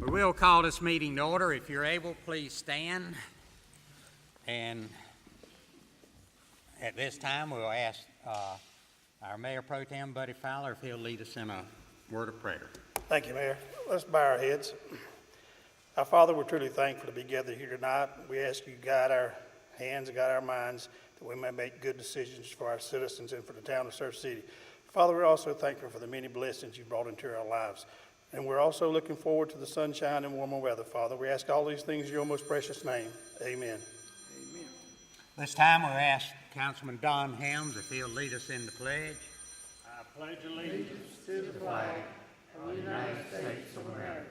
We will call this meeting to order. If you're able, please stand. And at this time, we'll ask our Mayor Pro-Tem, Buddy Fowler, if he'll lead us in a word of prayer. Thank you, Mayor. Let's bow our heads. Our Father, we're truly thankful to be gathered here tonight. We ask you to guide our hands and guide our minds that we may make good decisions for our citizens and for the town of Surf City. Father, we're also thankful for the many blessings you brought into our lives. And we're also looking forward to the sunshine and warmer weather, Father. We ask all these things in your most precious name. Amen. Amen. This time we'll ask Councilman Don Helms if he'll lead us in the pledge. I pledge allegiance to the flag of the United States of America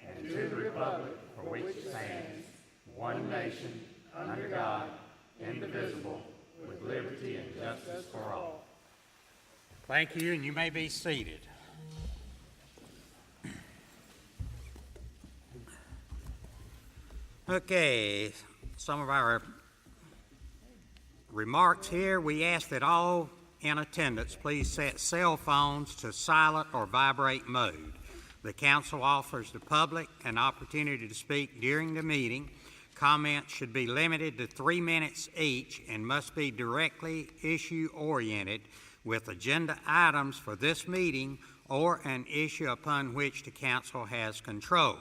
and to the republic for which it stands, one nation, under God, indivisible, with liberty and justice for all. Thank you, and you may be seated. Okay, some of our remarks here. We ask that all in attendance please set cell phones to silent or vibrate mode. The council offers the public an opportunity to speak during the meeting. Comments should be limited to 3 minutes each and must be directly issue-oriented with agenda items for this meeting or an issue upon which the council has control.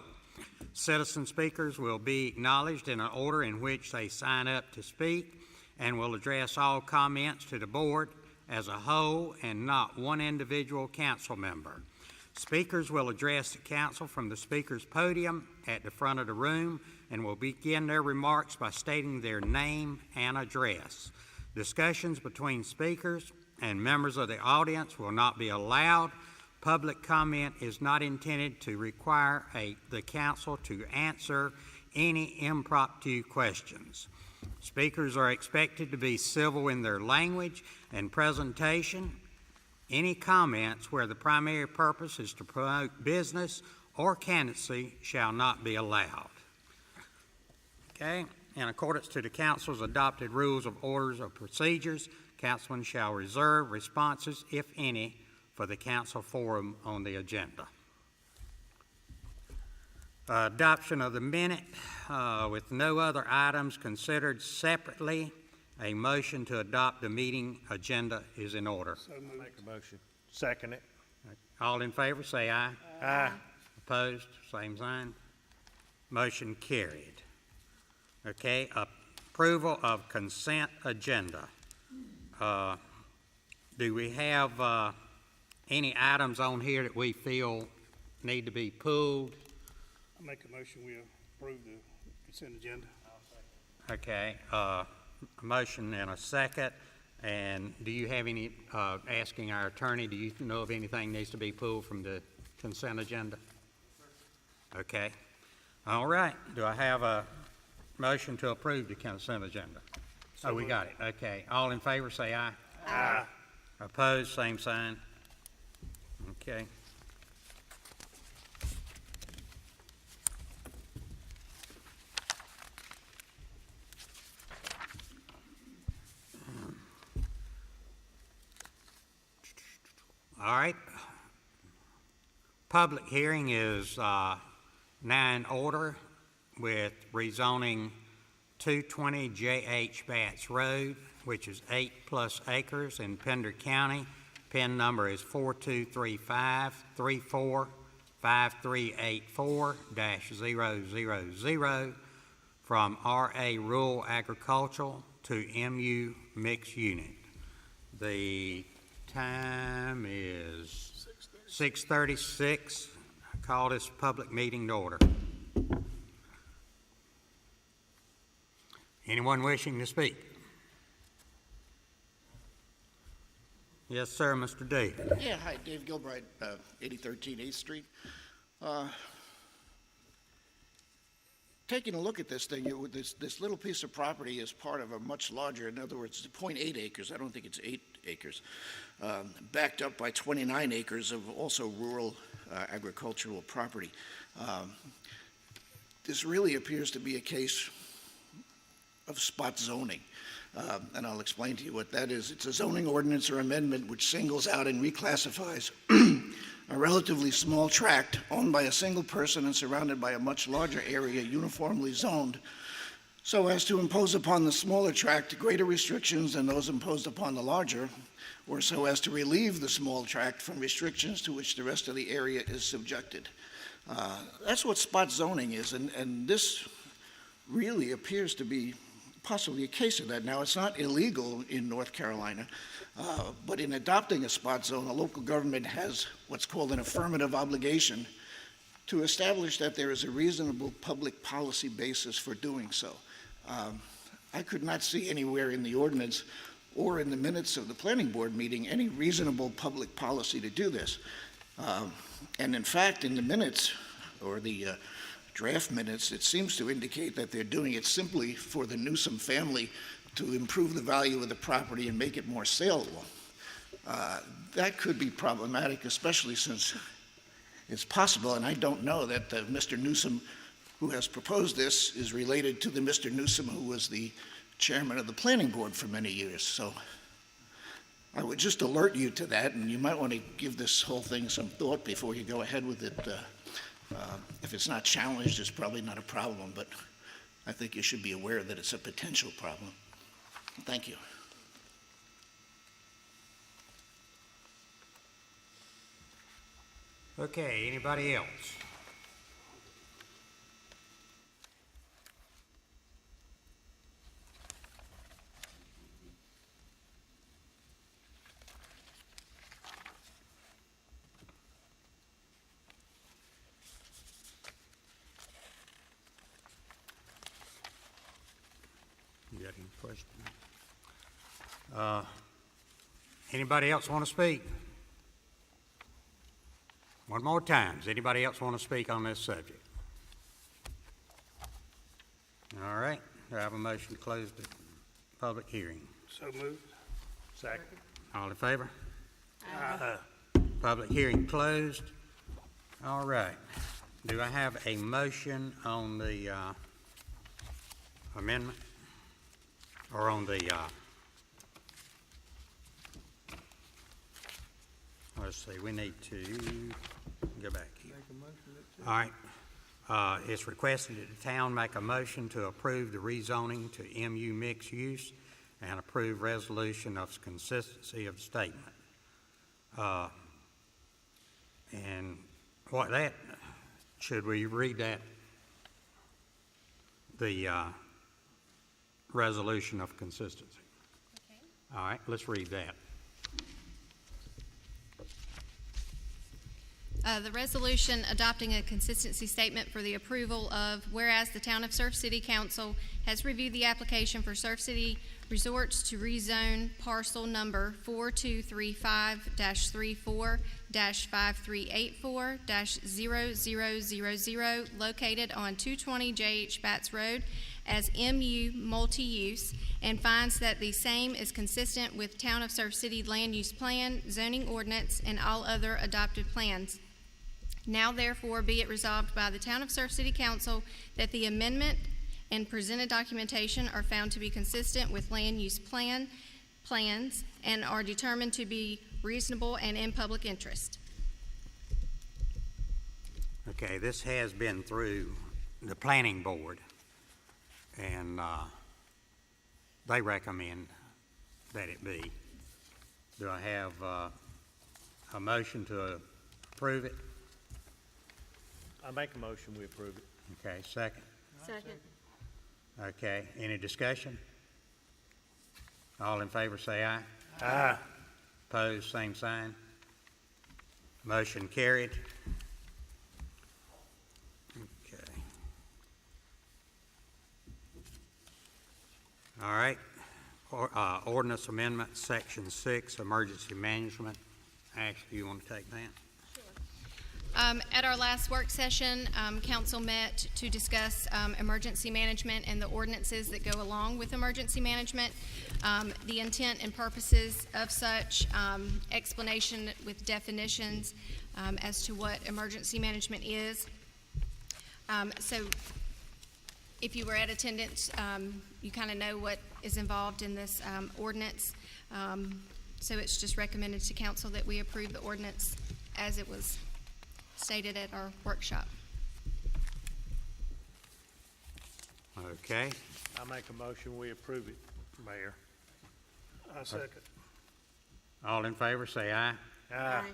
Citizen speakers will be acknowledged in an order in which they sign up to speak and will address all comments to the board as a whole and not one individual council member. Speakers will address the council from the speaker's podium at the front of the room and will begin their remarks by stating their name and address. Discussions between speakers and members of the audience will not be allowed. Public comment is not intended to require the council to answer any impromptu questions. Speakers are expected to be civil in their language and presentation. Any comments where the primary purpose is to promote business or candidacy shall not be allowed. Okay, in accordance to the council's adopted rules of orders of procedures, councilmen shall reserve responses, if any, for the council forum on the agenda. Adoption of the minute with no other items considered separately. A motion to adopt the meeting agenda is in order. So moved. Make a motion. Second it. All in favor, say aye. Aye. Opposed, same sign. Motion carried. Okay, approval of consent agenda. Do we have any items on here that we feel need to be pulled? I make a motion we approve the consent agenda. Okay, a motion and a second. And do you have any, asking our attorney, do you know of anything needs to be pulled from the consent agenda? Okay. All right. Do I have a motion to approve the consent agenda? Oh, we got it. Okay. All in favor, say aye. Aye. Opposed, same sign. Okay. All right. Public hearing is now in order with rezoning 220 J.H. Batts Road, which is 8+ acres in Pender County. PIN number is 4235-345384-000 from RA Rural Agricultural to MU Mixed Unit. The time is 6:36. I call this public meeting to order. Anyone wishing to speak? Yes, sir, Mr. David. Yeah, hi, Dave Gilbride, 8013 8th Street. Taking a look at this thing, this little piece of property is part of a much larger, in other words, 0.8 acres, I don't think it's 8 acres, backed up by 29 acres of also rural agricultural property. This really appears to be a case of spot zoning. And I'll explain to you what that is. It's a zoning ordinance or amendment which singles out and reclassifies a relatively small tract owned by a single person and surrounded by a much larger area uniformly zoned, so as to impose upon the smaller tract greater restrictions than those imposed upon the larger, or so as to relieve the small tract from restrictions to which the rest of the area is subjected. That's what spot zoning is, and this really appears to be possibly a case of that. Now, it's not illegal in North Carolina, but in adopting a spot zone, a local government has what's called an affirmative obligation to establish that there is a reasonable public policy basis for doing so. I could not see anywhere in the ordinance or in the minutes of the planning board meeting any reasonable public policy to do this. And in fact, in the minutes, or the draft minutes, it seems to indicate that they're doing it simply for the Newsom family to improve the value of the property and make it more saleable. That could be problematic, especially since it's possible, and I don't know, that Mr. Newsom, who has proposed this, is related to the Mr. Newsom who was the chairman of the planning board for many years. So I would just alert you to that, and you might want to give this whole thing some thought before you go ahead with it. If it's not challenged, it's probably not a problem, but I think you should be aware that it's a potential problem. Thank you. Okay, anybody else? You got any questions? Anybody else want to speak? One more time. Does anybody else want to speak on this subject? All right. Do I have a motion to close the public hearing? So moved. Second. All in favor? Public hearing closed. All right. Do I have a motion on the amendment? Or on the, let's see, we need to go back here. All right. It's requested that the town make a motion to approve the rezoning to MU mixed use and approve resolution of consistency of statement. And what that, should we read that? The resolution of consistency. Okay. All right, let's read that. The resolution adopting a consistency statement for the approval of, whereas the Town of Surf City Council has reviewed the application for Surf City Resorts to rezone parcel number 4235-34-5384-0000 located on 220 J.H. Batts Road as MU multi-use, and finds that the same is consistent with Town of Surf City Land Use Plan, zoning ordinance, and all other adopted plans. Now therefore be it resolved by the Town of Surf City Council that the amendment and presented documentation are found to be consistent with land use plans and are determined to be reasonable and in public interest. Okay, this has been through the planning board, and they recommend that it be. Do I have a motion to approve it? I make a motion, we approve it. Okay, second. Second. Okay, any discussion? All in favor say aye. Aye. Opposed, same sign. Motion carried. Okay. All right. Ordinance Amendment, Section 6, Emergency Management. Ashley, you want to take that? At our last work session, council met to discuss emergency management and the ordinances that go along with emergency management, the intent and purposes of such, explanation with definitions as to what emergency management is. So if you were at attendance, you kind of know what is involved in this ordinance. So it's just recommended to council that we approve the ordinance as it was stated at our workshop. Okay, I make a motion, we approve it, Mayor. I second. all in favor, say aye. Aye.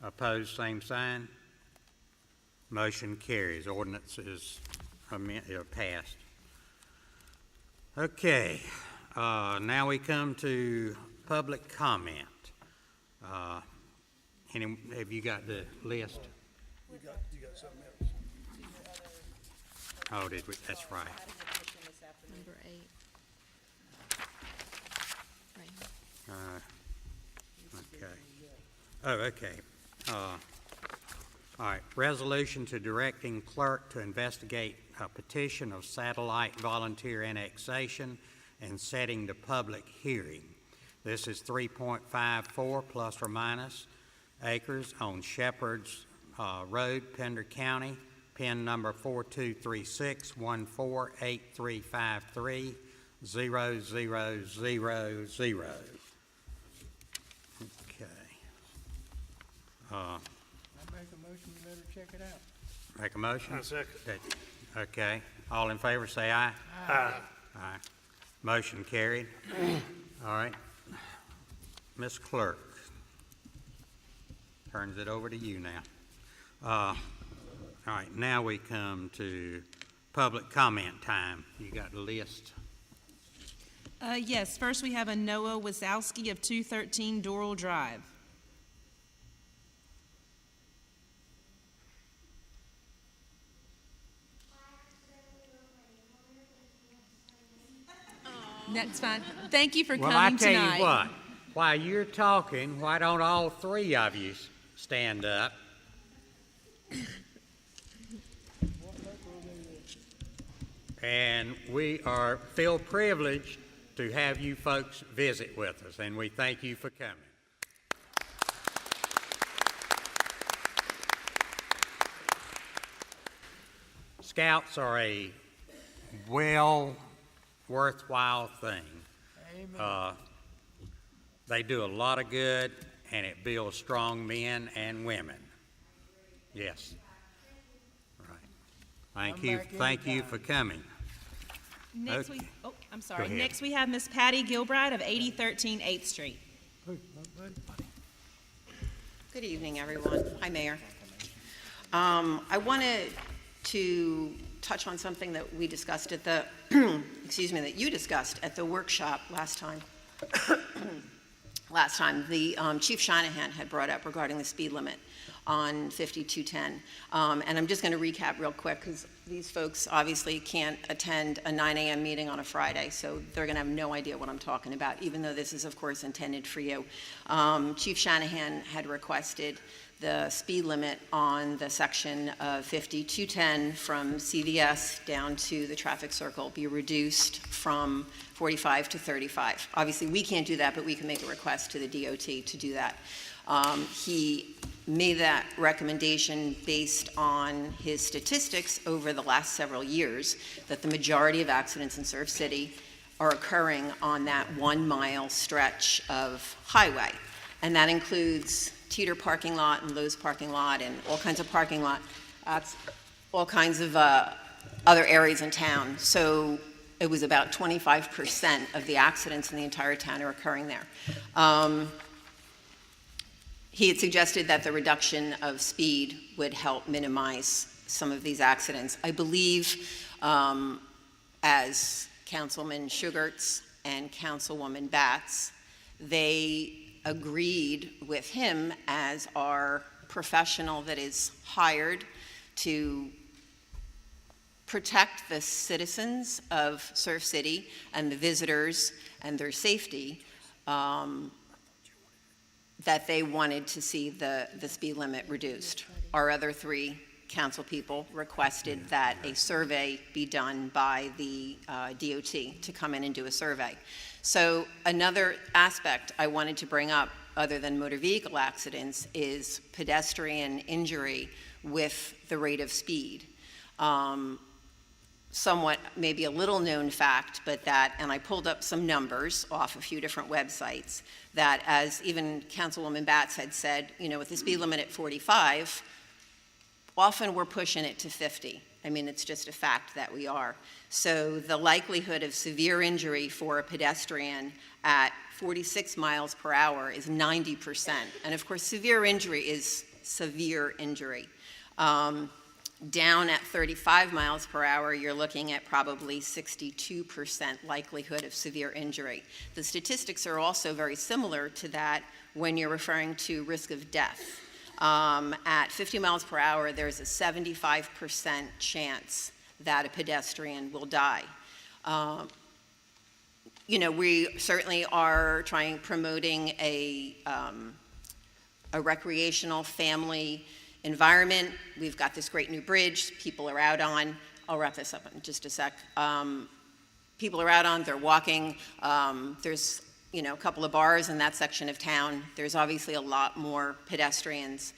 Opposed, same sign. Motion carries. Ordinance is passed. Okay, now we come to public comment. Have you got the list? You got something else? Oh, did we? That's right. Number 8. Right here. Okay. Oh, okay. All right. Resolution to directing clerk to investigate a petition of satellite volunteer annexation and setting the public hearing. This is 3.54 plus or minus acres on Shepherd's Road, Pender County, PIN number 42361483530000. Okay. I make a motion, we better check it out. Make a motion? I second. Okay. All in favor, say aye. Aye. Aye. Motion carried. All right. Ms. Clerk, turns it over to you now. All right, now we come to public comment time. You got the list? Yes, first we have a Noah Wazowski of 213 Doral Drive. That's fine. Thank you for Well, I coming tell tonight. you what, while you're talking, why don't all three of you stand up? And we feel privileged to have you folks visit with us, and we thank you for coming. Scouts are a worthwhile thing. Amen. They do a lot of good, and it builds strong men and women. Yes. Right. Thank you for coming. Next Okay. I'm sorry. ahead. Next we have Miss Patty Gilbride of 8013 8th Street. Good evening, everyone. Hi, Mayor. I wanted to touch on something that we discussed at the, that you discussed at the workshop last time. The Chief Shanahan had brought up regarding the speed limit on 5210. And I'm just going to recap real quick because these folks obviously can't attend a 9 a.m. meeting on a Friday, so they're going to have no idea what I'm talking about, even though this is, of course, intended for you. Chief Shanahan had requested the speed limit on the section of 5210 from CVS down to the traffic circle be reduced from 45 to 35. Obviously, we can't do that, but we can make a request to the DOT to do that. He made that recommendation based on his statistics over the last several years that the majority of accidents in Surf City are occurring on that 1 mile stretch of highway. And that includes Teeter parking lot and Lowe's parking lot and all kinds of parking lot, all kinds of other areas in town. So it was about 25% of the accidents in the entire town are occurring there. He had suggested that the reduction of speed would help minimize some of these accidents. I believe, as Councilman Shugarts and Councilwoman Batts, they agreed with him as our professional that is hired to protect the citizens of Surf City and the visitors and their safety, that they wanted to see the speed limit reduced. Our other 3 council people requested that a survey be done by the DOT to come in and do a survey. So another aspect I wanted to bring up, other than motor vehicle accidents, is pedestrian injury with the rate of speed. Somewhat, maybe a little known fact, but that, and I pulled up some numbers off a few different websites, that as even Councilwoman Batts had said, with the speed limit at 45, Often we're pushing it to 50. I mean, it's just a fact that we are. So the likelihood of severe injury for a pedestrian at 46 miles per hour is 90%. And of course, severe injury is severe injury. Down at 35 miles per hour, you're looking at probably 62% likelihood of severe injury. The statistics are also very similar to that when you're referring to risk of death. At 50 miles per hour, there's a 75% chance that a pedestrian will die. We certainly are promoting a recreational family environment. We've got this great new bridge people are out on. I'll wrap this up in just a sec. People are out on, they're walking. There's a couple of bars in that section of town. There's obviously a lot more pedestrians.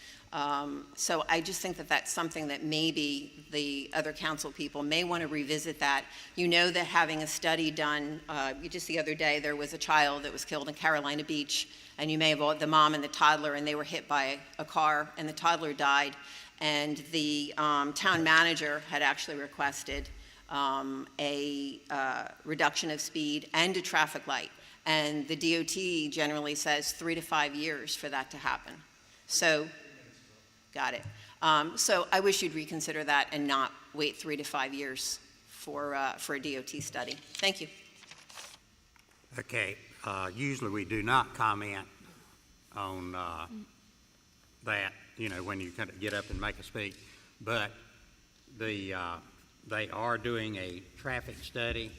So I just think that that's something that maybe the other council people may want to revisit that. You know that having a study done, just the other day there was a child that was killed in Carolina Beach, and you may have the mom and the toddler, and they were hit by a car, and the toddler died. And the town manager had actually requested a reduction of speed and a traffic light. And the DOT generally says 3 to 5 years for that to happen. So, got it. So I wish you'd reconsider that and not wait 3 to 5 years for a DOT study. Thank you. Okay, usually we do not comment on that, when you kind of get up and make a speech, but they are doing a traffic study.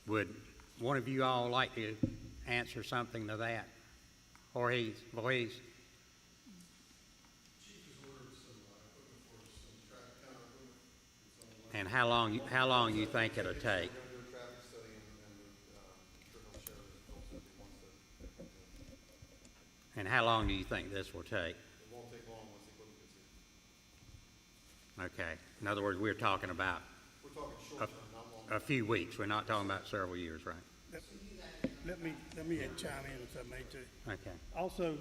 Would one of you all like to answer something to that? Jorge, please. And how long you think it'll take? And how long do you think this will take? It won't take long once the equipment gets here. Okay. In other words, we're talking about We're talking short term, not long term. a few weeks. We're not talking about several years, right? Let me chime in if I may too. Okay. Also,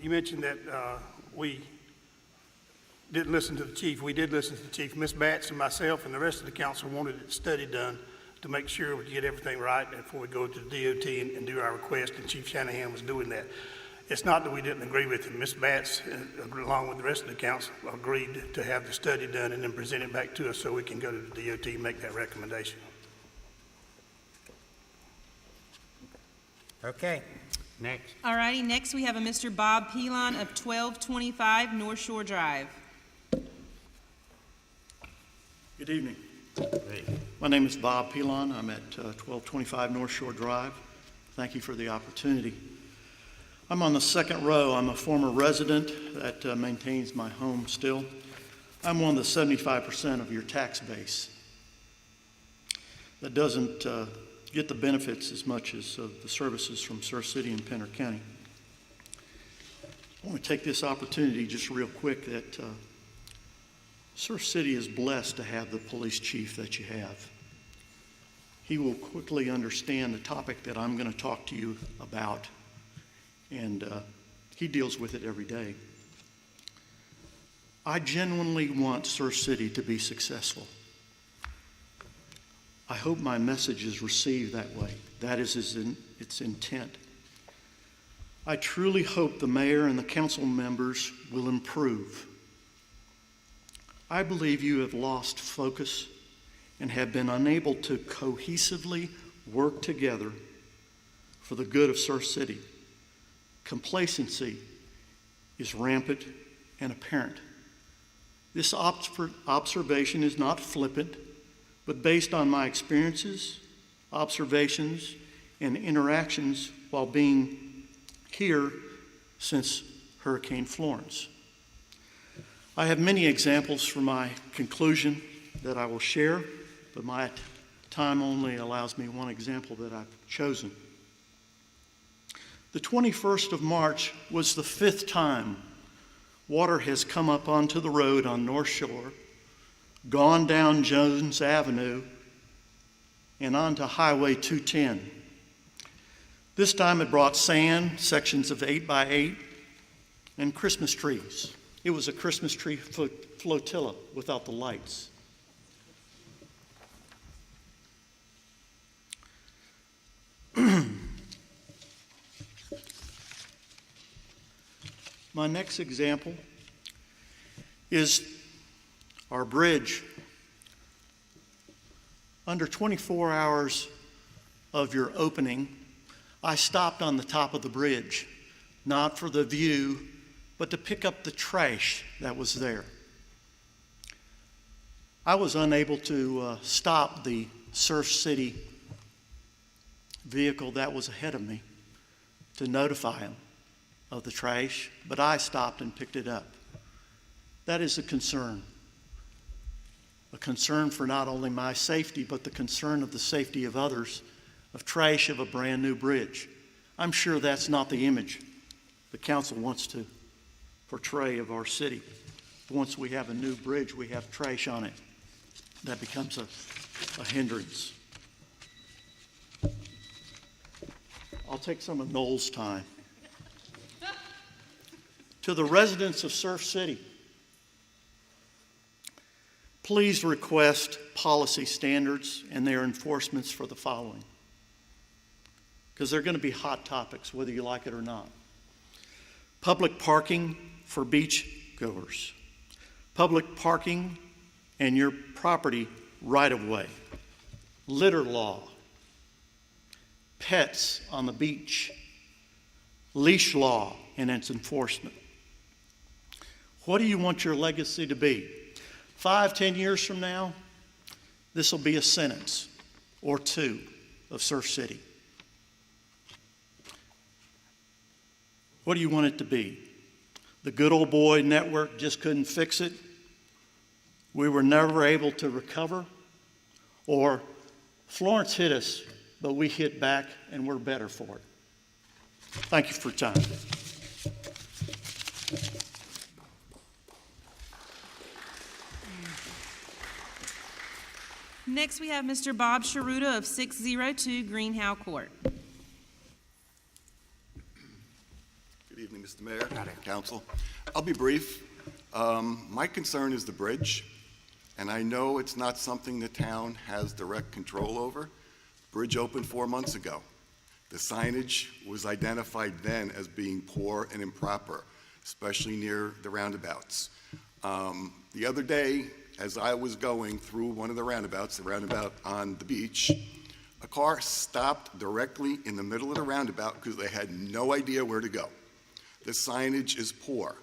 you mentioned that we didn't listen to the chief. We did listen to the chief. Ms. Batts and myself and the rest of the council wanted a study done to make sure we get everything right before we go to the DOT and do our request, and Chief Shanahan was doing that. It's not that we didn't agree with him. Ms. Batts, along with the rest of the council, agreed to have the study done and then present it back to us so we can go to the DOT and make that recommendation. Okay. Next. All righty, next we have a Mr. Bob Pelon of 1225 North Shore Drive. Good evening. Hey. My name is Bob Pelon. I'm at 1225 North Shore Drive. Thank you for the opportunity. I'm on the second row. I'm a former resident that maintains my home still. I'm one of the 75% of your tax base that doesn't get the benefits as much as the services from Surf City and Pender County. I want to take this opportunity just real quick that Surf City is blessed to have the police chief that you have. He will quickly understand the topic that I'm going to talk to you about, and he deals with it every day. I genuinely want Surf City to be successful. I hope my message is received that way. That is its intent. I truly hope the mayor and the council members will improve. I believe you have lost focus and have been unable to cohesively work together for the good of Surf City. Complacency is rampant and apparent. This observation is not flippant, but based on my experiences, observations, and interactions while being here since Hurricane Florence. I have many examples for my conclusion that I will share, but my time only allows me one example that I've chosen. The 21st of March was the 5th time water has come up onto the road on North Shore, gone down Jones Avenue, and onto Highway 210. This time it brought sand, sections of 8x8, and Christmas trees. It was a Christmas tree flotilla without the lights. My next example is our bridge. Under 24 hours of your opening, I stopped on the top of the bridge, not for the view, but to pick up the trash that was there. I was unable to stop the Surf City vehicle that was ahead of me to notify him of the trash, but I stopped and picked it up. That is a concern for not only my safety, but the concern of the safety of others, of trash of a brand new bridge. I'm sure that's not the image the council wants to portray of our city. Once we have a new bridge, we have trash on it. That becomes a hindrance. I'll take some of Noel's time. To the residents of Surf City, please request policy standards and their enforcements for the following, because they're going to be hot topics whether you like it or not. Public parking for beach goers, public parking and your property right of way, litter law, pets on the beach, leash law and its enforcement. What do you want your legacy to be? 5-10 years from now, this will be a sentence or two of Surf City. What do you want it to be? The good old boy network just couldn't fix it. We were never able to recover. Or Florence hit us, but we hit back and we're better for it. Thank you for your time. Next, we have Mr. Bob Sharuda of 602 Greenhow Court. Good evening, Mr. Mayor, Council. I'll be brief. My concern is the bridge, and I know it's not something the town has direct control over. Bridge opened 4 months ago. The signage was identified then as being poor and improper, especially near the roundabouts. The other day, as I was going through one of the roundabouts, the roundabout on the beach, a car stopped directly in the middle of the roundabout because they had no idea where to go. The signage is poor.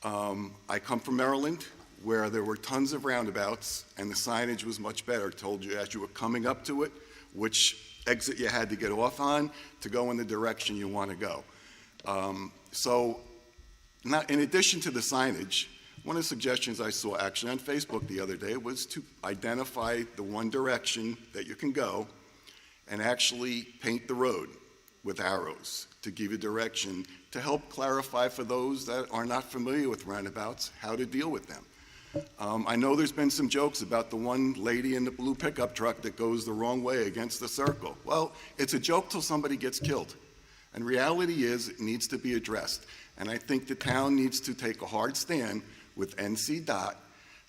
I come from Maryland, where there were tons of roundabouts, and the signage was much better. It told you as you were coming up to it, which exit you had to get off on to go in the direction you want to go. In addition to the signage, one of the suggestions I saw actually on Facebook the other day was to identify the one direction that you can go and actually paint the road with arrows to give you direction to help clarify for those that are not familiar with roundabouts how to deal with them. I know there's been some jokes about the one lady in the blue pickup truck that goes the wrong way against the circle. Well, it's a joke till somebody gets killed. And reality is it needs to be addressed. And I think the town needs to take a hard stand with NCDOT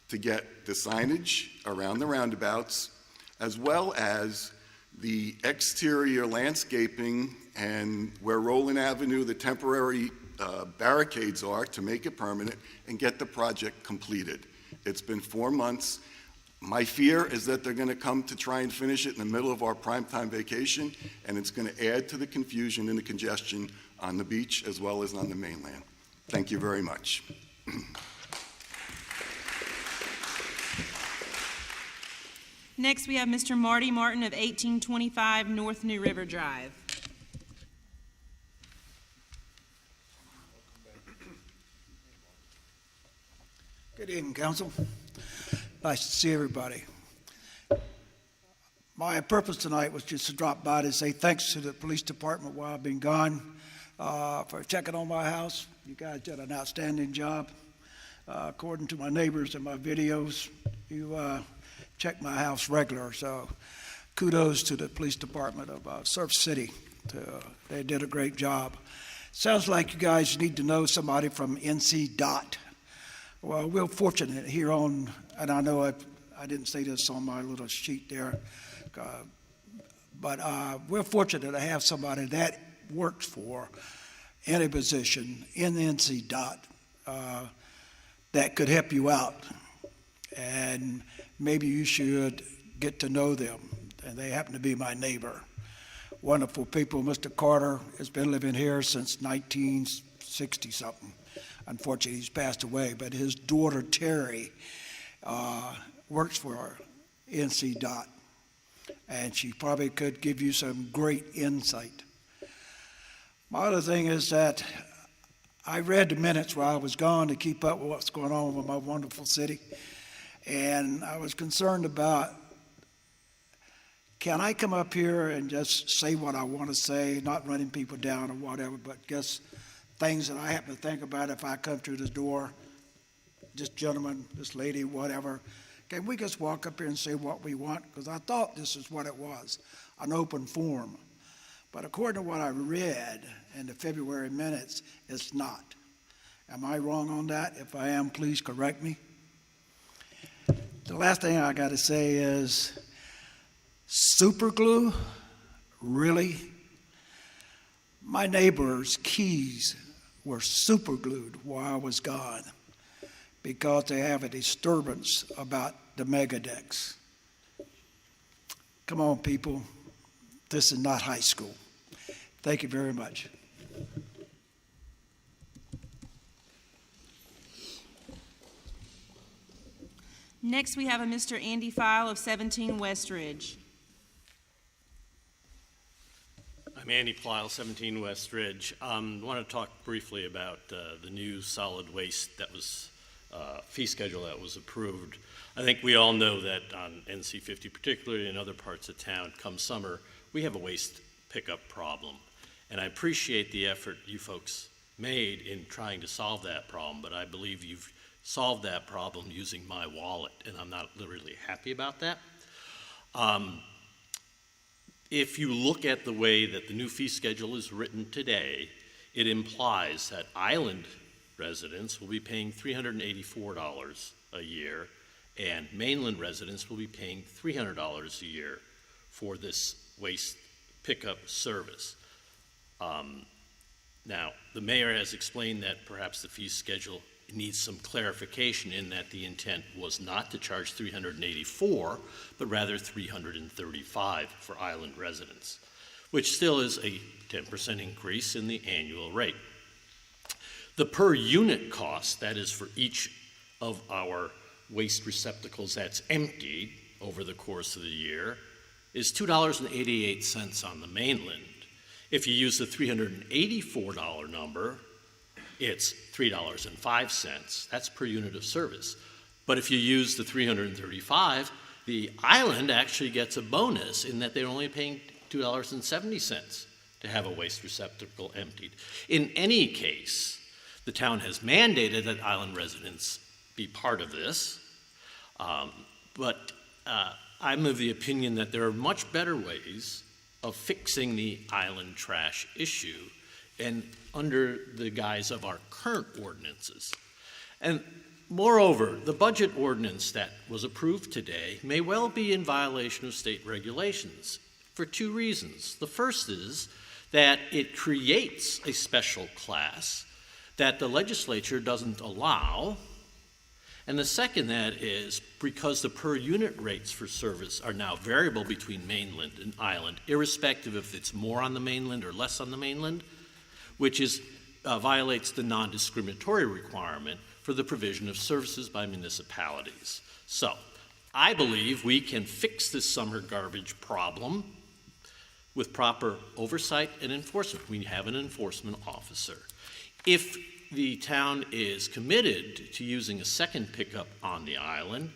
to get the signage around the roundabouts, as well as the exterior landscaping and where Roland Avenue, the temporary barricades are, to make it permanent and get the project completed. It's been 4 months. My fear is that they're going to come to try and finish it in the middle of our primetime vacation, and it's going to add to the confusion and the congestion on the beach as well as on the mainland. Thank you very much. Next, we have Mr. Marty Martin of 1825 North New River Drive. Good evening, Council. Nice to see everybody. My purpose tonight was just to drop by to say thanks to the police department while I've been gone for checking on my house. You guys did an outstanding job. According to my neighbors and my videos, you check my house regular, so kudos to the police department of Surf City. They did a great job. Sounds like you guys need to know somebody from NCDOT Well, we're fortunate here on, and I know I didn't say this on my little sheet there, but we're fortunate to have somebody that works for any position in the NC DOT that could help you out. And maybe you should get to know them. And they happen to be my neighbor. Wonderful people. Mr. Carter has been living here since 1960-something. Unfortunately, he's passed away, but his daughter, Terry, works for NC DOT, and she probably could give you some great insight. My other thing is that I read the minutes while I was gone to keep up with what's going on with my wonderful city, and I was concerned about, can I come up here and just say what I want to say, not running people down or whatever, but just things that I happen to think about if I come through the door, this gentleman, this lady, whatever. Can we just walk up here and say what we want? Because I thought this is what it was, an open forum. But according to what I read in the February minutes, it's not. Am I wrong on that? If I am, please correct me. The last thing I got to say is super glue? Really? My neighbor's keys were super glued while I was gone because they have a disturbance about the mega decks. Come on, people. This is not high school. Thank you very much. Next, we have a Mr. Andy File of 17 Westridge. I'm Andy Plyle, 17 West Ridge. I want to talk briefly about the new solid waste that was fee schedule that was approved. I think we all know that on NC 50, particularly in other parts of town, come summer, we have a waste pickup problem. And I appreciate the effort you folks made in trying to solve that problem, but I believe you've solved that problem using my wallet, and I'm not really happy about that. If you look at the way that the new fee schedule is written today, it implies that island residents will be paying $384 a year, and mainland residents will be paying $300 a year for this waste pickup service. Now, the mayor has explained that perhaps the fee schedule needs some clarification in that the intent was not to charge $384, but rather $335 for island residents, which still is a 10% increase in the annual rate. The per unit cost, that is for each of our waste receptacles that's emptied over the course of the year, is $2.88 on the mainland. If you use the $384 number, it's $3.05. That's per unit of service. But if you use the $335, the island actually gets a bonus in that they're only paying $2.70 to have a waste receptacle emptied. In any case, the town has mandated that island residents be part of this, but I'm of the opinion that there are much better ways of fixing the island trash issue and under the guise of our current ordinances. And moreover, the budget ordinance that was approved today may well be in violation of state regulations for two reasons. The first is that it creates a special class that the legislature doesn't allow. And the second that is because the per unit rates for service are now variable between mainland and island, irrespective if it's more on the mainland or less on the mainland, which violates the non-discriminatory requirement for the provision of services by municipalities. So I believe we can fix this summer garbage problem with proper oversight and enforcement. We have an enforcement officer. If the town is committed to using a second pickup on the island,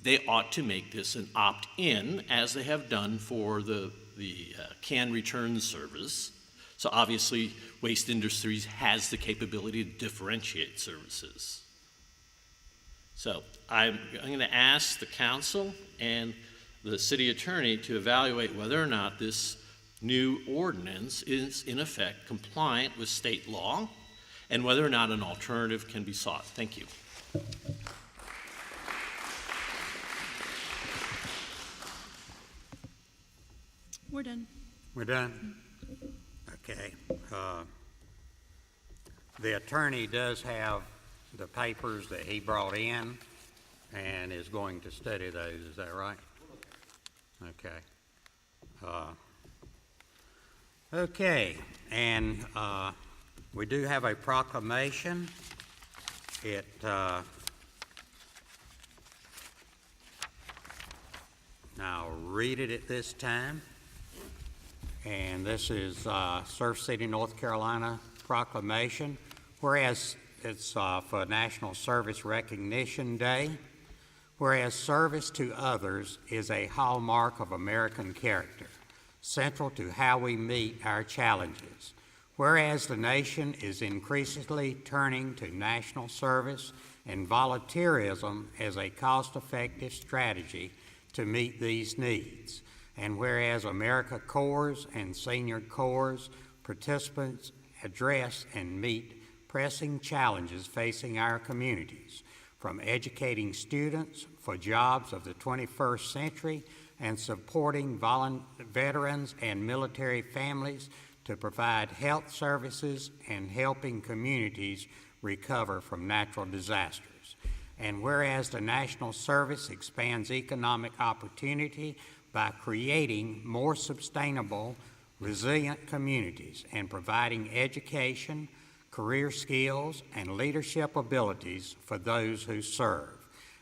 they ought to make this an opt-in, as they have done for the can return service. So obviously, Waste Industries has the capability to differentiate services. So I'm going to ask the council and the city attorney to evaluate whether or not this new ordinance is in effect compliant with state law and whether or not an alternative can be sought. Thank you. We're done. We're done? Okay. The attorney does have the papers that he brought in and is going to study those, is that right? Okay. Okay, and we do have a proclamation. I'll read it at this time. And this is Surf City, North Carolina proclamation. Whereas it's for National Service Recognition Day. Whereas service to others is a hallmark of American character, central to how we meet our challenges. Whereas the nation is increasingly turning to national service and volunteerism as a cost-effective strategy to meet these needs. And whereas America Corps and Senior Corps participants address and meet pressing challenges facing our communities, from educating students for jobs of the 21st century and supporting veterans and military families to provide health services and helping communities recover from natural disasters. And whereas the National Service expands economic opportunity by creating more sustainable, resilient communities and providing education, career skills, and leadership abilities for those who serve.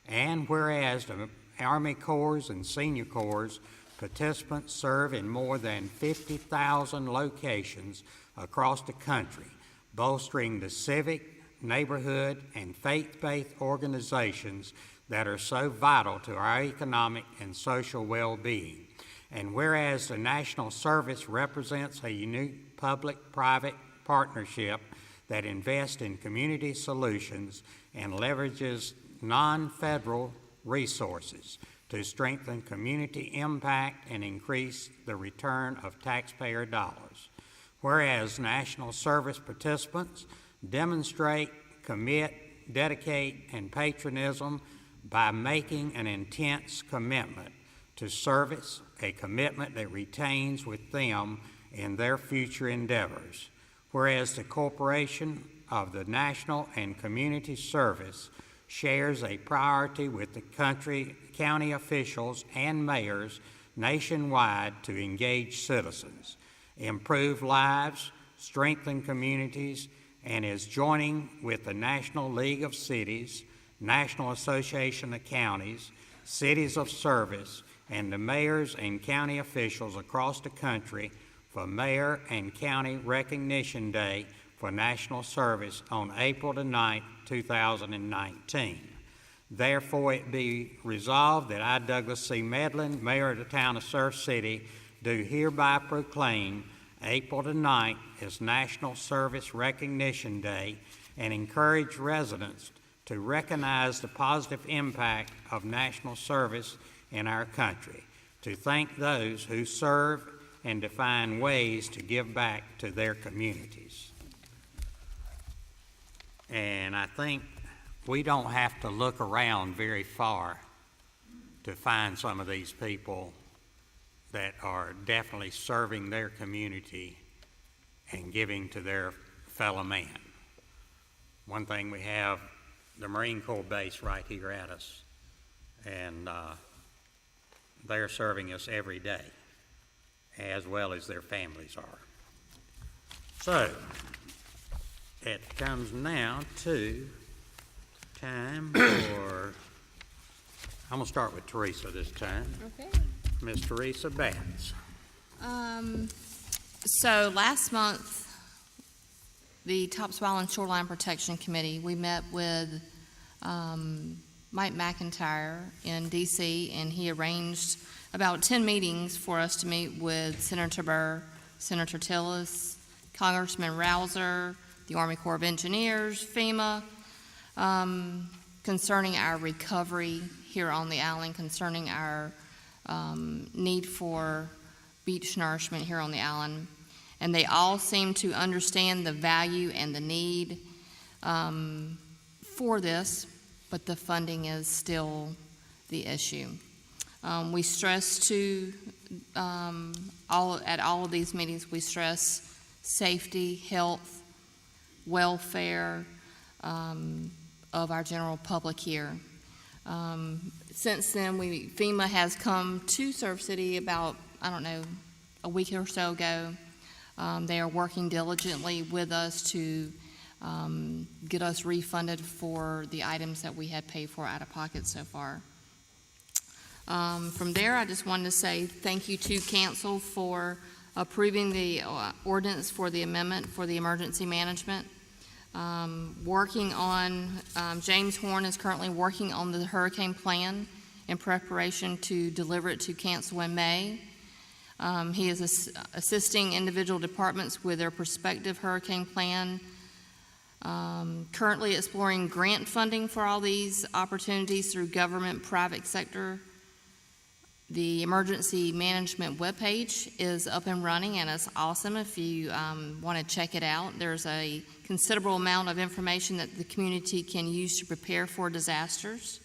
And whereas the Army Corps and Senior Corps participants serve in more than 50,000 locations across the country, bolstering the civic, neighborhood, and faith-based organizations that are so vital to our economic and social well-being. And whereas the National Service represents a unique public-private partnership that invests in community solutions and leverages non-federal resources to strengthen community impact and increase the return of taxpayer dollars. Whereas National Service participants demonstrate, commit, dedicate, and patriotism by making an intense commitment to service, a commitment that retains with them in their future endeavors. Whereas the Corporation of the National and Community Service shares a priority with the county officials and mayors nationwide to engage citizens, improve lives, strengthen communities, and is joining with the National League of Cities, National Association of Counties, Cities of Service, and the mayors and county officials across the country for Mayor and County Recognition Day for National Service on April the 9th, 2019. Therefore, it be resolved that I, Douglas C. Medlin, Mayor of the town of Surf City, do hereby proclaim April the 9th as National Service Recognition Day and encourage residents to recognize the positive impact of national service in our country, to thank those who serve, and to find ways to give back to their communities. And I think we don't have to look around very far to find some of these people that are definitely serving their community and giving to their fellow man. One thing, we have the Marine Corps base right here at us, and they're serving us every day, as well as their families are. So, it comes now to time for, I'm gonna start with Teresa this time. Okay. Miss Teresa Batts. So last month, the Topsail Island Shoreline Protection Committee, we met with Mike McIntyre in D.C., and he arranged about 10 meetings for us to meet with Senator Burr, Senator Tillis, Congressman Rouser, the Army Corps of Engineers, FEMA, concerning our recovery here on the island, concerning our need for beach nourishment here on the island. And they all seem to understand the value and the need for this. but the funding is still the issue. We stress at all of these meetings, we stress safety, health, welfare of our general public here. Since then, FEMA has come to Surf City about, I don't know, a week or so ago. They are working diligently with us to get us refunded for the items that we had paid for out of pocket so far. From there, I just wanted to say thank you to council for approving the ordinance for the amendment for the emergency management. James Horn is currently working on the hurricane plan in preparation to deliver it to council in May. He is assisting individual departments with their prospective hurricane plan, currently exploring grant funding for all these opportunities through government, private sector. The emergency management webpage is up and running, and it's awesome if you want to check it out. There's a considerable amount of information that the community can use to prepare for disasters.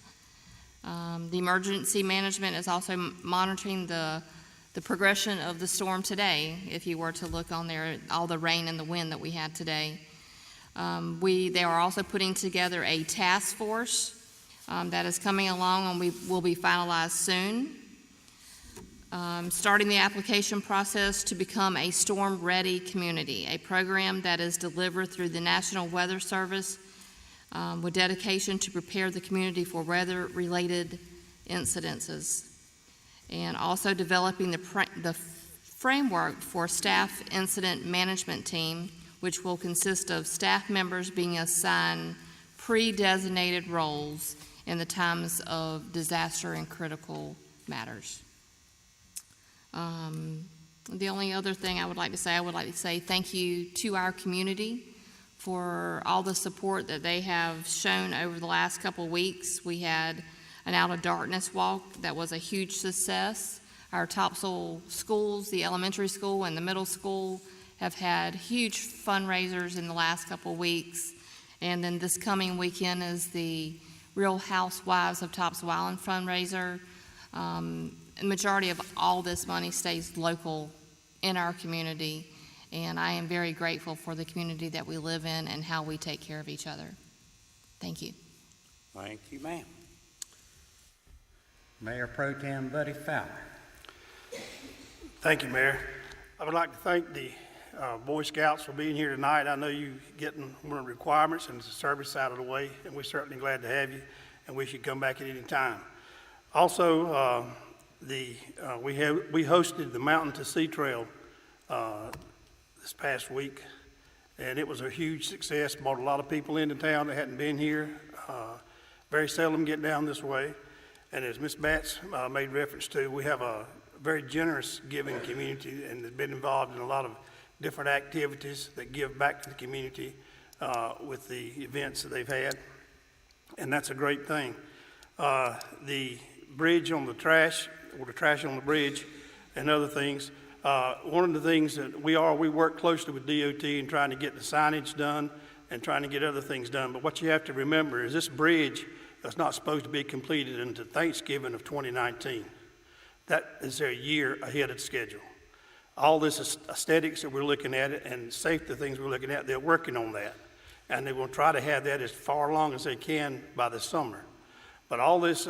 The emergency management is also monitoring the progression of the storm today. If you were to look on there, all the rain and the wind that we had today. They are also putting together a task force that is coming along, and we will be finalized soon. Starting the application process to become a storm-ready community, a program that is delivered through the National Weather Service with dedication to prepare the community for weather-related incidences, and also developing the framework for staff incident management team, which will consist of staff members being assigned pre-designated roles in the times of disaster and critical matters. The only other thing I would like to say thank you to our community for all the support that they have shown over the last couple of weeks. We had an Out of Darkness walk that was a huge success. Our Topsail schools, the elementary school and the middle school, have had huge fundraisers in the last couple of weeks. And then this coming weekend is the Real Housewives of Topsail Island fundraiser. The majority of all this money stays local in our community, and I am very grateful for the community that we live in and how we take care of each other. Thank you. Thank you, ma'am. Mayor Pro-Tem Buddy Fowler. Thank you, Mayor. I would like to thank the Boy Scouts for being here tonight. I know you getting one of the requirements and the service out of the way, and we're certainly glad to have you, and we should come back at any time. Also, we hosted the Mountain to Sea Trail this past week, and it was a huge success. Brought a lot of people into town that hadn't been here. Very seldom get down this way, and as Ms. Batts made reference to, we have a very generous giving community and has been involved in a lot of different activities that give back to the community with the events that they've had, and that's a great thing. The bridge on the trash, or the trash on the bridge, and other things. One of the things that we work closely with DOT in trying to get the signage done and trying to get other things done. But what you have to remember is this bridge is not supposed to be completed until Thanksgiving of 2019. That is a year ahead of schedule. All this aesthetics that we're looking at and safety things we're looking at, they're working on that. And they will try to have that as far along as they can by the summer. But all this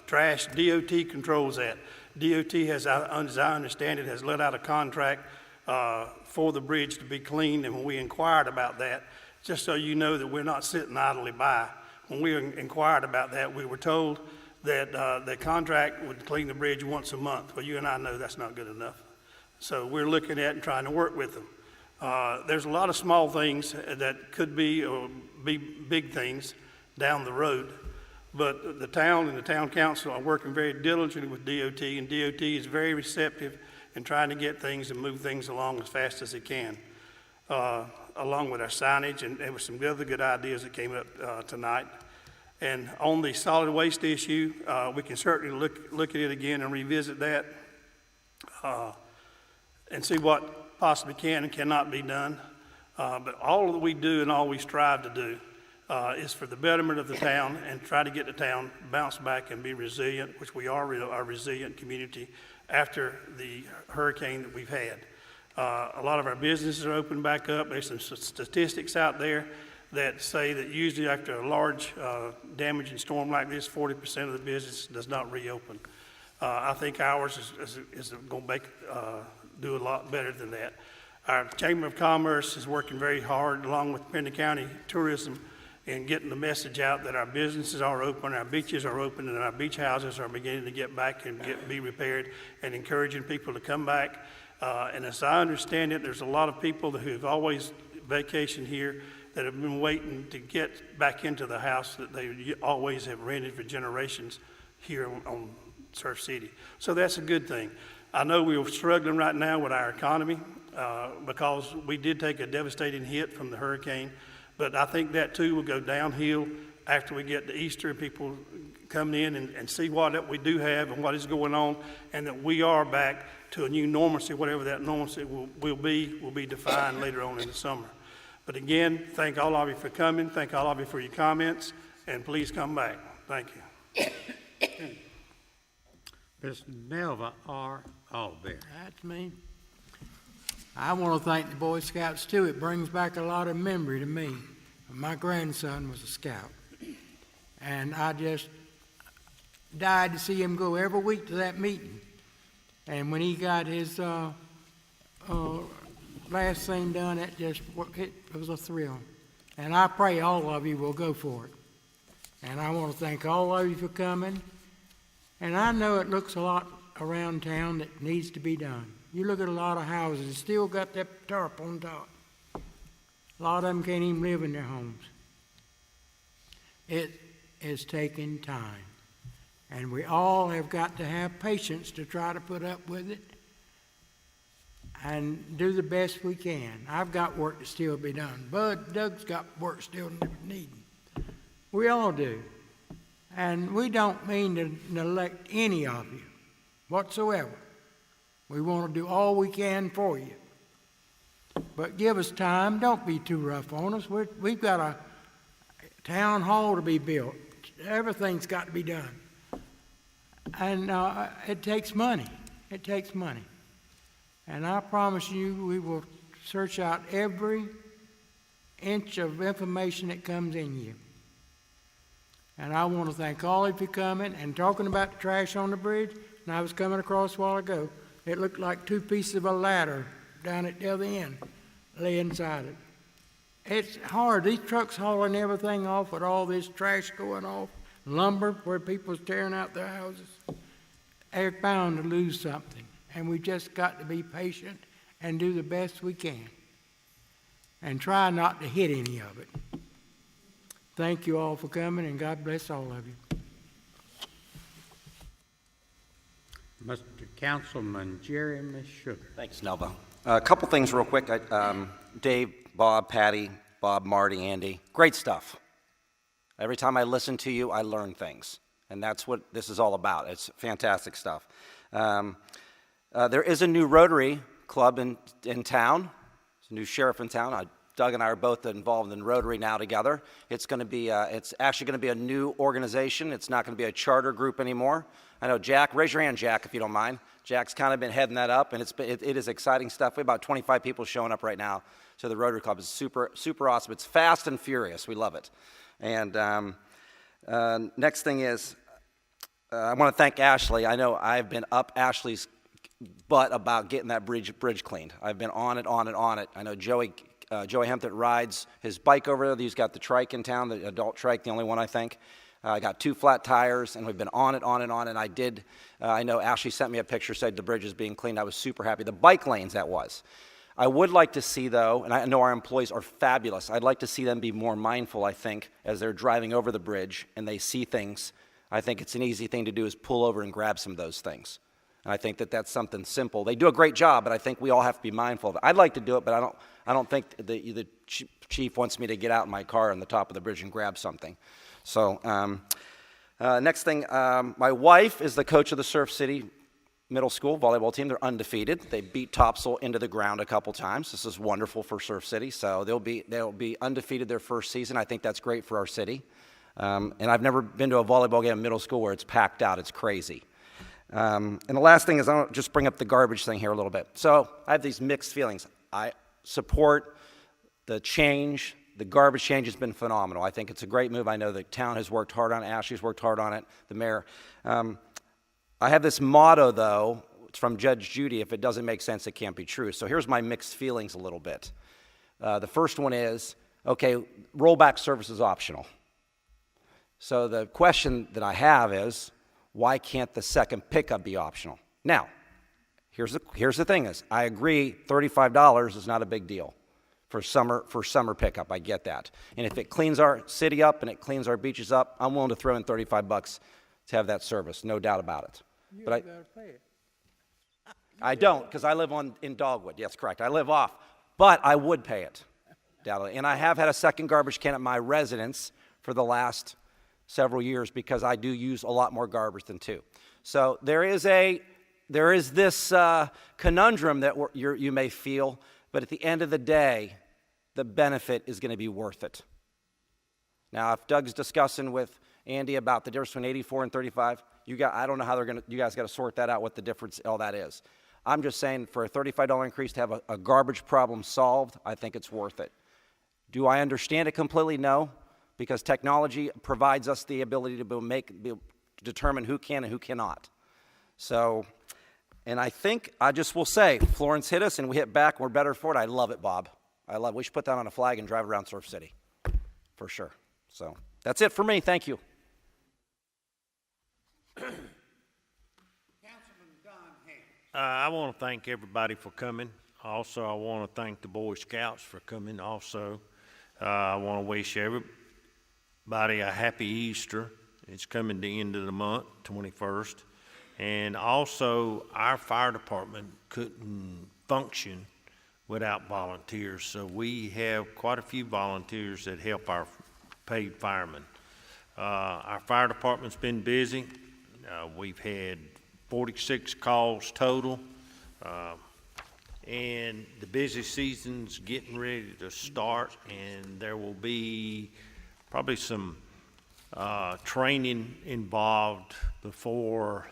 trash, DOT controls that. DOT has, as I understand it, has let out a contract for the bridge to be cleaned, and when we inquired about that, just so you know that we're not sitting idly by, when we inquired about that, we were told that the contract would clean the bridge once a month. Well, you and I know that's not good enough. So we're looking at and trying to work with them. There's a lot of small things that could be or be big things down the road. But the town and the town council are working very diligently with DOT, and DOT is very receptive in trying to get things and move things along as fast as it can, along with our signage, and there were some other good ideas that came up tonight. And on the solid waste issue, we can certainly look at it again and revisit that and see what possibly can and cannot be done. But all that we do and all we strive to do, is for the betterment of the town and try to get the town bounce back and be resilient, which we are a resilient community after the hurricane that we've had. A lot of our businesses are open back up. There's some statistics out there that say that usually after a large damaging storm like this, 40% of the business does not reopen. I think ours is going to do a lot better than that. Our Chamber of Commerce is working very hard along with Pender County Tourism in getting the message out that our businesses are open, our beaches are open, and our beach houses are beginning to get back and be repaired, and encouraging people to come back. And as I understand it, there's a lot of people who have always vacationed here that have been waiting to get back into the house that they always have rented for generations here on Surf City. So that's a good thing. I know we're struggling right now with our economy because we did take a devastating hit from the hurricane, but I think that too will go downhill after we get to Easter and people come in and see what we do have and what is going on, and that we are back to a new normalcy. Whatever that normalcy will be defined later on in the summer. But again, thank all of you for coming. Thank all of you for your comments, and please come back. Thank you. Mr. Nelva R. Albury. That's me. I want to thank the Boy Scouts too. It brings back a lot of memory to me. My grandson was a scout, and I just died to see him go every week to that meeting. And when he got his last thing done, it was a thrill. And I pray all of you will go for it. And I want to thank all of you for coming. And I know it looks a lot around town that needs to be done. You look at a lot of houses, it's still got that tarp on top. A lot of them can't even live in their homes. It is taking time. And we all have got to have patience to try to put up with it and do the best we can. I've got work to still be done. Doug's got work still needing. We all do. And we don't mean to neglect any of you whatsoever. We want to do all we can for you. But give us time. Don't be too rough on us. We've got a town hall to be built. Everything's got to be done. And it takes money. It takes money. And I promise you, we will search out every inch of information that comes in you. And I want to thank all of you for coming and talking about the trash on the bridge. And I was coming across a while ago. It looked like two pieces of a ladder down at the other end lay inside it. It's hard. These trucks hauling everything off with all this trash going off, lumber where people's tearing out their houses. They're bound to lose something. And we just got to be patient and do the best we can. And try not to hit any of it. Thank you all for coming, and God bless all of you. Mr. Councilman Jeremy Sugar. Thanks, Nelva. A couple things real quick. Dave, Bob, Patty, Marty, Andy, great stuff. Every time I listen to you, I learn things. And that's what this is all about. It's fantastic stuff. There is a new Rotary Club in town. There's a new sheriff in town. Doug and I are both involved in Rotary now together. It's going to be, it's actually going to be a new organization. It's not going to be a charter group anymore. I know Jack, raise your hand, Jack, if you don't mind. Jack's kind of been heading that up, and it is exciting stuff. We have about 25 people showing up right now. So the Rotary Club is super, super awesome. It's fast and furious. We love it. And next thing is, I want to thank Ashley. I know I've been up Ashley's butt about getting that bridge cleaned. I've been on it. I know Joey Hempton rides his bike over there. He's got the trike in town, the adult trike, the only one I think. I got 2 flat tires, and we've been on it, and I did. I know Ashley sent me a picture, said the bridge is being cleaned. I was super happy. The bike lanes, that was. I would like to see, though, and I know our employees are fabulous, I'd like to see them be more mindful, I think, as they're driving over the bridge and they see things. I think it's an easy thing to do is pull over and grab some of those things. And I think that that's something simple. They do a great job, but I think we all have to be mindful of it. I'd like to do it, but I don't think the chief wants me to get out in my car on the top of the bridge and grab something. So next thing, my wife is the coach of the Surf City middle school volleyball team. They're undefeated. They beat Topsail into the ground a couple times. This is wonderful for Surf City. So they'll be undefeated their first season. I think that's great for our city. And I've never been to a volleyball game in middle school where it's packed out. It's crazy. And the last thing is, I'll just bring up the garbage thing here a little bit. So I have these mixed feelings. I support the change. The garbage change has been phenomenal. I think it's a great move. I know the town has worked hard on it. Ashley's worked hard on it, the mayor. I have this motto, though. It's from Judge Judy: if it doesn't make sense, it can't be true. So here's my mixed feelings a little bit. The first one is, okay, rollback service is optional. So the question that I have is, why can't the second pickup be optional? Now, here's the thing is, I agree $35 is not a big deal for summer pickup. I get that. And if it cleans our city up and it cleans our beaches up, I'm willing to throw in $35 to have that service, no doubt about it. But I don't, because I live in Dogwood. Yes, correct. I live off. But I would pay it. And I have had a second garbage can at my residence for the last several years because I do use a lot more garbage than two. So there is this conundrum that you may feel, but at the end of the day, the benefit is going to be worth it. Now, if Doug's discussing with Andy about the difference between 84 and 35, I don't know how you guys got to sort that out, what the difference, all that is. I'm just saying for a $35 increase to have a garbage problem solved, I think it's worth it. Do I understand it completely? No, because technology provides us the ability to determine who can and who cannot. So, and I think I just will say, Florence hit us and we hit back and we're better for it. I love it, Bob. We should put that on a flag and drive around Surf City, for sure. So that's it for me. Thank you. I want to thank everybody for coming. Also, I want to thank the Boy Scouts for coming also. I want to wish everybody a happy Easter. It's coming the end of the month, 21st. And also, our fire department couldn't function without volunteers. So we have quite a few volunteers that help our paid firemen. Our fire department's been busy. We've had 46 calls total, and the busy season's getting ready to start, and there will be probably some training involved before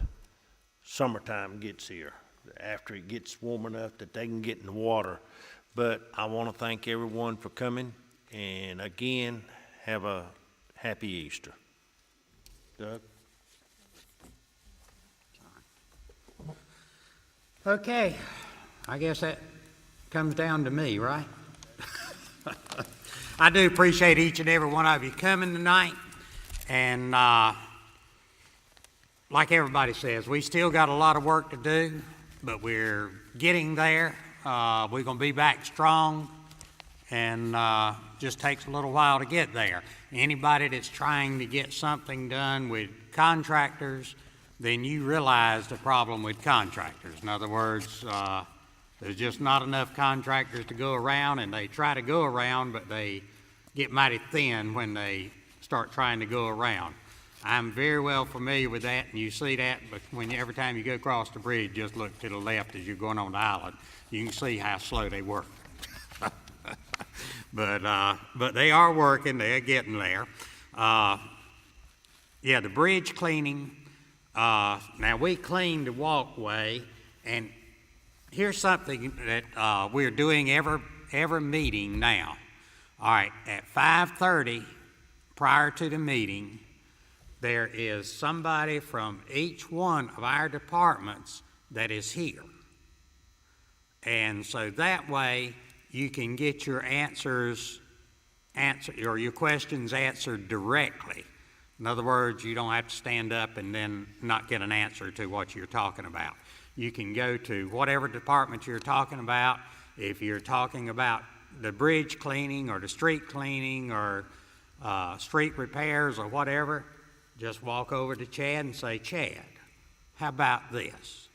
summertime gets here, after it gets warm enough that they can get in the water. But I want to thank everyone for coming, and again, have a happy Easter. Doug? Okay, I guess that comes down to me, right? I do appreciate each and every one of you coming tonight, and like everybody says, we still got a lot of work to do, but we're getting there. We're going to be back strong, and just takes a little while to get there. Anybody that's trying to get something done with contractors, then you realize the problem with contractors. In other words, there's just not enough contractors to go around, and they try to go around, but they get mighty thin when they start trying to go around. I'm very well familiar with that, and you see that, but every time you go across the bridge, just look to the left as you're going on the island. You can see how slow they work. But they are working. They're getting there. Yeah, the bridge cleaning. Now, we cleaned the walkway, and here's something that we're doing every meeting now. All right, at 5:30, prior to the meeting, there is somebody from each one of our departments that is here. And so that way, you can get your your questions answered directly. In other words, you don't have to stand up and then not get an answer to what you're talking about. You can go to whatever department you're talking about. If you're talking about the bridge cleaning or the street cleaning or street repairs or whatever, just walk over to Chad and say, Chad, how about this?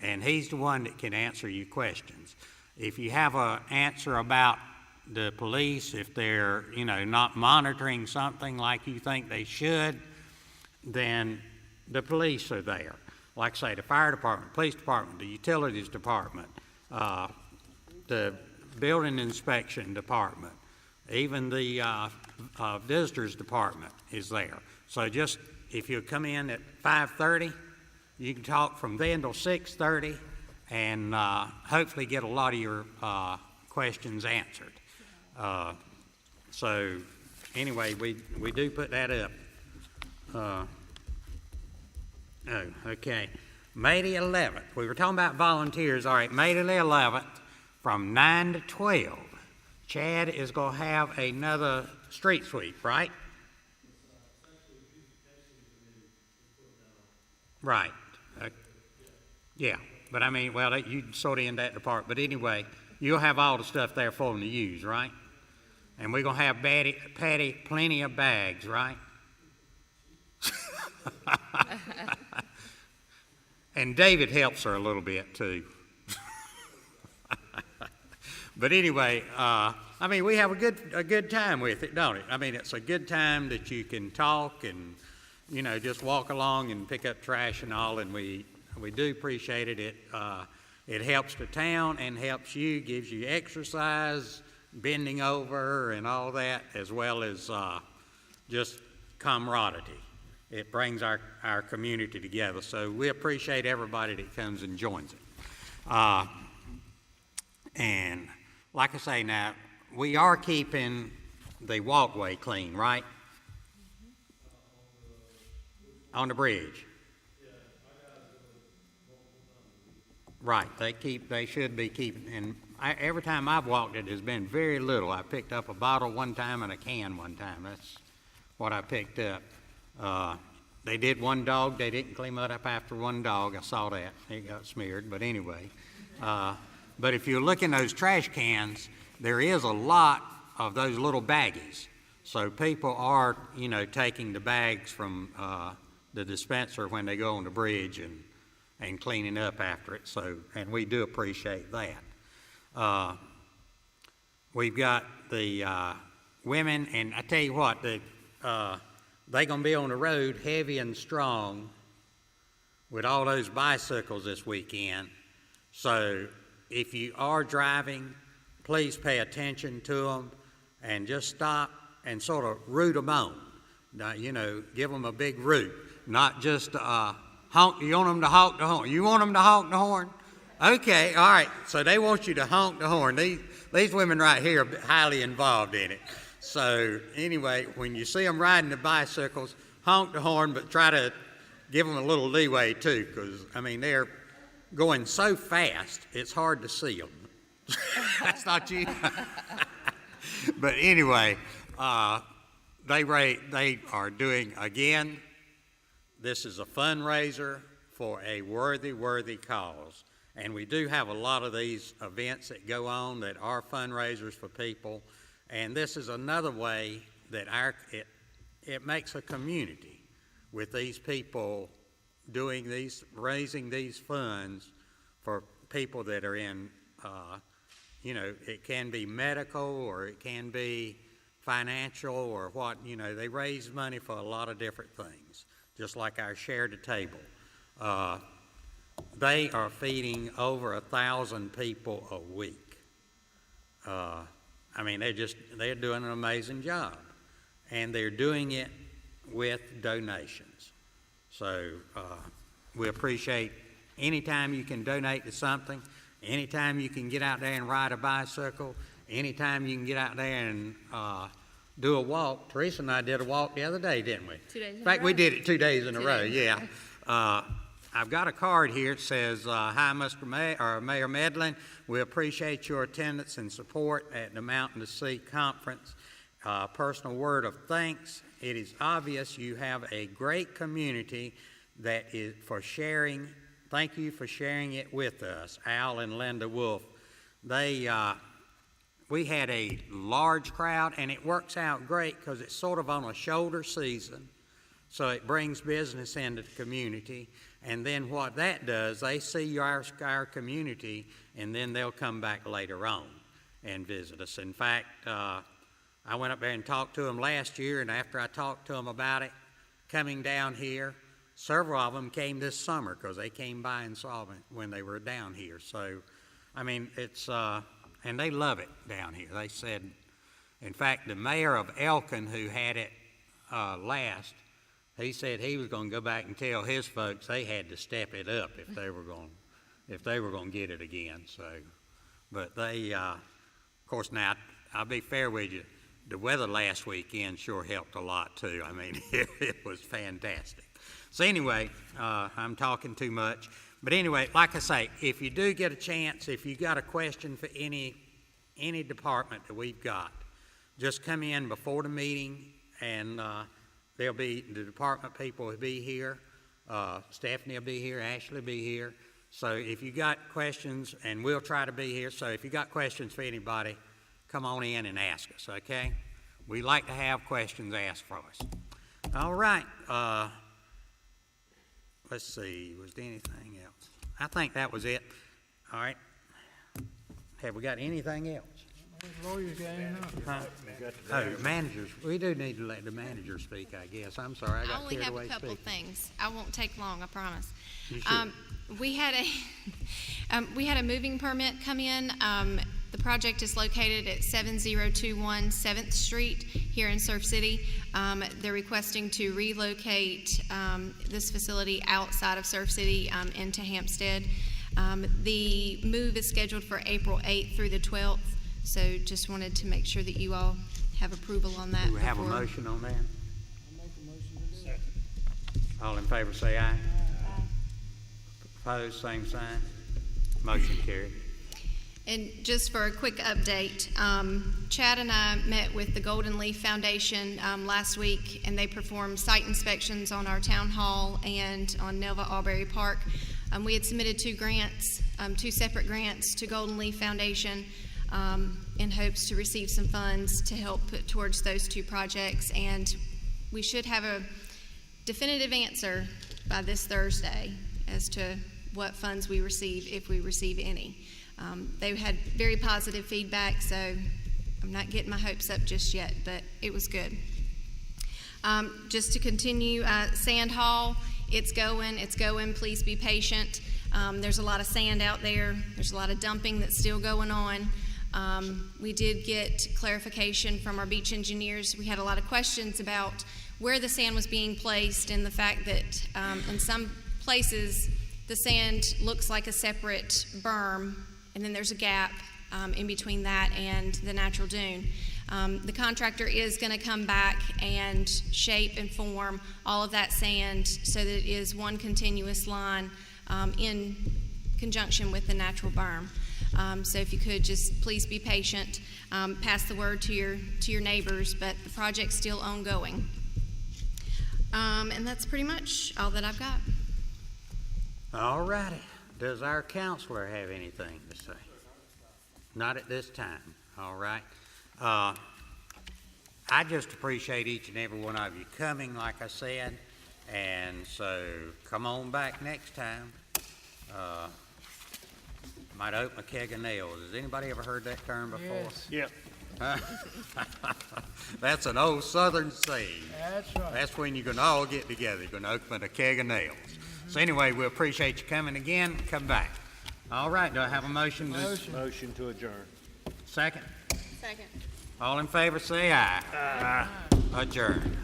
And he's the one that can answer your questions. If you have an answer about the police, if they're, not monitoring something like you think they should, then the police are there. like I say, the fire department, police department, the utilities department, the building inspection department, even the visitors department is there. So just, if you come in at 5:30, you can talk from then till 6:30 and hopefully get a lot of your questions answered. So anyway, we do put that up. Okay. May the 11th. We were talking about volunteers. All right, May the 11th from 9 to 12. Chad is going to have another street sweep, right? Right. Yeah, but I mean, well, you sort of in that department. But anyway, you'll have all the stuff there for them to use, right? And we're going to have Patty plenty of bags, right? And David helps her a little bit, too. But anyway, I mean, we have a good time with it, don't it? I mean, it's a good time that you can talk and, you know, just walk along and pick up trash and all, and we do appreciate it. It helps the town and helps you, gives you exercise, bending over and all that, as well as just camaraderie. It brings our community together. So we appreciate everybody that comes and joins it. And like I say now, we are keeping the walkway clean, right? On the bridge. Right, they should be keeping, and every time I've walked it, there's been very little. I picked up a bottle one time and a can one time. That's what I picked up. They did one dog. They didn't clean it up after one dog. I saw that. It got smeared, but anyway. But if you look in those trash cans, there is a lot of those little baggies. So people are, you know, taking the bags from the dispenser when they go on the bridge and cleaning up after it. So, and we do appreciate that. We've got the women, and I tell you what, they're going to be on the road heavy and strong with all those bicycles this weekend. So if you are driving, please pay attention to them and just stop and sort of root them on. Now, you know, give them a big root, not just honk. You want them to honk the horn? You want them to honk the horn? Okay, all right. So they want you to honk the horn. These women right here are highly involved in it. So anyway, when you see them riding the bicycles, honk the horn, but try to give them a little leeway too, because, I mean, they're going so fast, it's hard to see them. That's not you. But anyway, they are doing, again, this is a fundraiser for a worthy cause. And we do have a lot of these events that go on that are fundraisers for people. And this is another way that it makes a community with these people raising these funds for people that are in, you know, it can be medical or it can be financial or what, you know, they raise money for a lot of different things, just like our Share the Table. They are feeding over 1,000 people a week. I mean, they're doing an amazing job, and they're doing it with donations. So we appreciate anytime you can donate to something, anytime you can get out there and ride a bicycle, anytime you can get out there and do a walk. Teresa and I did a walk the other day, didn't we? 2 days in a row. In fact, we did it 2 days in a row, yeah. I've got a card here that says, hi, Mr. Mayor Medlin. We appreciate your attendance and support at the Mountain to Sea Conference. Personal word of thanks. It is obvious you have a great community that is for sharing. Thank you for sharing it with us. Al and Linda Wolf. We had a large crowd, and it works out great because it's sort of on a shoulder season. So it brings business into the community. And then what that does, they see our community, and then they'll come back later on and visit us. In fact, I went up there and talked to them last year, and after I talked to them about it, coming down here, several of them came this summer because they came by and saw me when they were down here. So, I mean, it's, and they love it down here. They said, in fact, the mayor of Elkin, who had it last, he said he was going to go back and tell his folks they had to step it up if they were going to get it again. So, but they, of course, now I'll be fair with you. The weather last weekend sure helped a lot too. I mean, it was fantastic. So anyway, I'm talking too much. But anyway, like I say, if you do get a chance, if you got a question for any department that we've got, just come in before the meeting, and there'll be the department people will be here. Stephanie will be here. Ashley will be here. So if you got questions, and we'll try to be here. So if you got questions for anybody, come on in and ask us. Okay? We like to have questions asked for us. All right. Let's see. Was there anything else? I think that was it. All right. Have we got anything else? Lawyers got anything? Huh? Oh, managers. We do need to let the manager speak, I guess. I'm sorry, I I got only carried have away a couple speaking. things. I won't take long, I promise. You should. We had a moving permit come in. The project is located at 7021 7th Street here in Surf City. They're requesting to relocate this facility outside of Surf City into Hampstead. The move is scheduled for April 8th through the 12th, so just wanted to make sure that you all have approval on that. Do we have a before- motion on that? All in favor say aye. Opposed, same sign. Motion carried. And just for a quick update, Chad and I met with the Golden Leaf Foundation last week, and they performed site inspections on our town hall and on Nelva Albury Park. We had submitted two separate grants to Golden Leaf Foundation in hopes to receive some funds to help put towards those two projects, and we should have a definitive answer by this Thursday as to what funds we receive, if we receive any. They had very positive feedback, so I'm not getting my hopes up just yet, but it was good. Just to continue, Sand Hall, it's going, please be patient. There's a lot of sand out there. There's a lot of dumping that's still going on. We did get clarification from our beach engineers. We had a lot of questions about where the sand was being placed and the fact that in some places the sand looks like a separate berm, and then there's a gap in between that and the natural dune. The contractor is going to come back and shape and form all of that sand so that it is one continuous line in conjunction with the natural berm. So if you could just please be patient, pass the word to your neighbors, but the project's still ongoing. And that's pretty much all that I've got. All righty. Does our counselor have anything to say? Not at this time. All right. I just appreciate each and every one of you coming, like I said, and so come on back next time. Might open a keg of nails. Has anybody ever heard that term before? Yes. Yeah. That's an old Southern saying. That's right. That's when you're going to all get together. You're going to open a keg of nails. So anyway, we appreciate you coming again. Come back. All right. Do I have a motion? Motion to adjourn. Second? Second. All in favor, say aye. Aye. Adjourn.